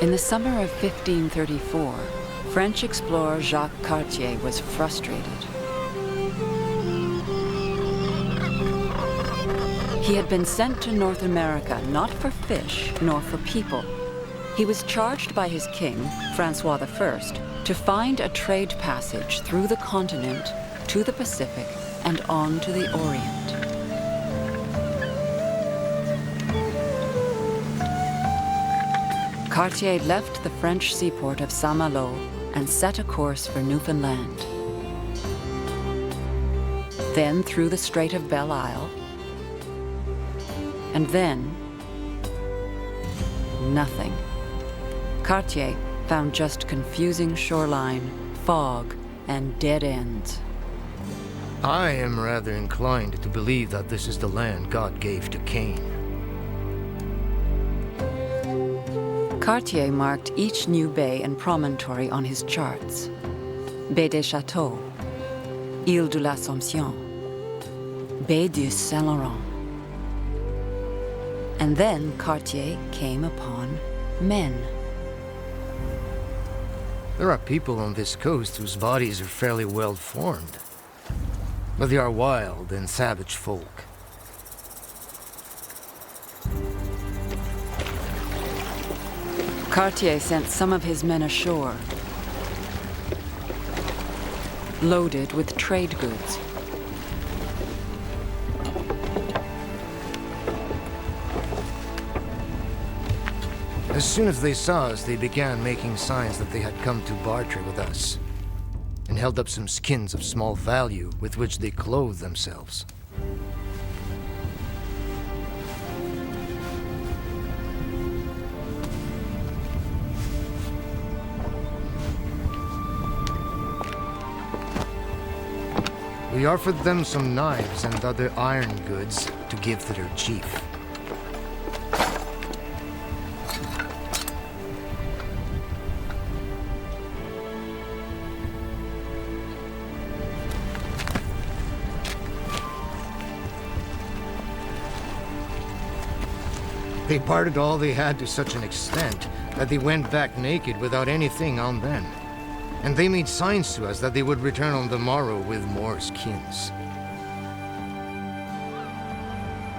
In the summer of 1534, French explorer Jacques Cartier was frustrated. He had been sent to North America not for fish nor for people. He was charged by his king, Francois I, to find a trade passage through the continent to the Pacific and on to the Orient. Cartier left the French seaport of Saint-Malo and set a course for Newfoundland. Then through the Strait of Belle Isle, and then nothing. Cartier found just confusing shoreline, fog, and dead ends. I am rather inclined to believe that this is the land God gave to Cain. Cartier marked each new bay and promontory on his charts. Baie des Châteaux, Île de l'Assomption, Baie du Saint-Laurent. And then Cartier came upon men. There are people on this coast whose bodies are fairly well formed, but they are wild and savage folk. Cartier sent some of his men ashore, loaded with trade goods. As soon as they saw us, they began making signs that they had come to barter with us, and held up some skins of small value with which they clothed themselves. We offered them some knives and other iron goods to give to their chief. They parted all they had to such an extent that they went back naked without anything on them. And they made signs to us that they would return on the morrow with more skins.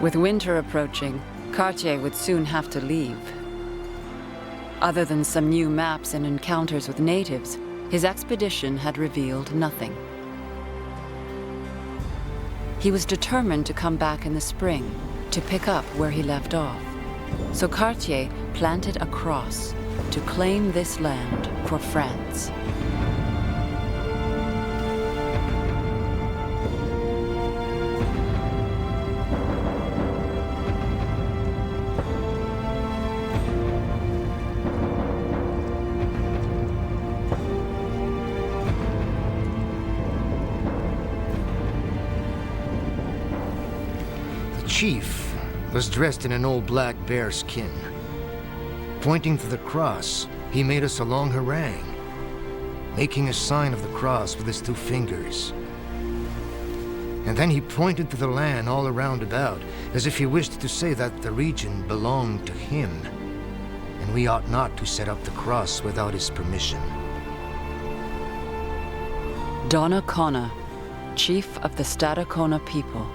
With winter approaching, Cartier would soon have to leave. Other than some new maps and encounters with natives, his expedition had revealed nothing. He was determined to come back in the spring, to pick up where he left off. So Cartier planted a cross to claim this land for France. The chief was dressed in an old black bear skin. Pointing to the cross, he made us a long harangue, making a sign of the cross with his 2 fingers. And then he pointed to the land all around about, as if he wished to say that the region belonged to him, and we ought not to set up the cross without his permission. Donnacona, chief of the Stadacona people.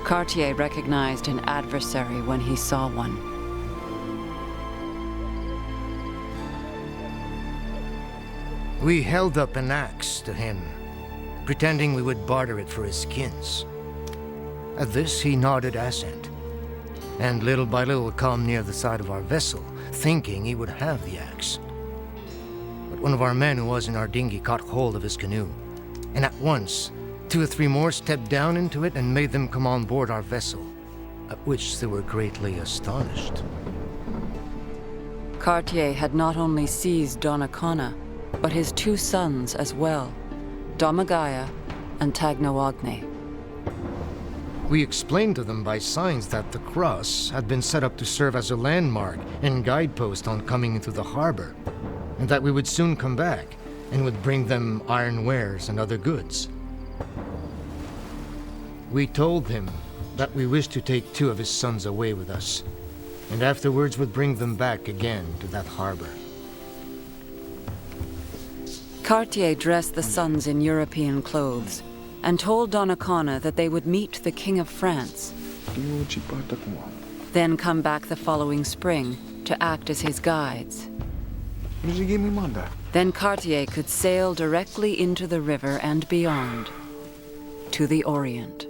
Cartier recognized an adversary when he saw one. We held up an axe to him, pretending we would barter it for his skins. At this, he nodded assent, and little by little come near the side of our vessel, thinking he would have the axe. But one of our men who was in our dinghy caught hold of his canoe, and at once 2 or 3 more stepped down into it and made them come on board our vessel, at which they were greatly astonished. Cartier had not only seized Donnacona, but his 2 sons as well, Domagaya and Tagnawagne. We explained to them by signs that the cross had been set up to serve as a landmark and guidepost on coming into the harbor, and that we would soon come back and would bring them iron wares and other goods. We told him that we wished to take 2 of his sons away with us, and afterwards would bring them back again to that harbor. Cartier dressed the sons in European clothes and told Donnacona that they would meet the King of France, then come back the following spring to act as his guides. Then Cartier could sail directly into the river and beyond, to the Orient.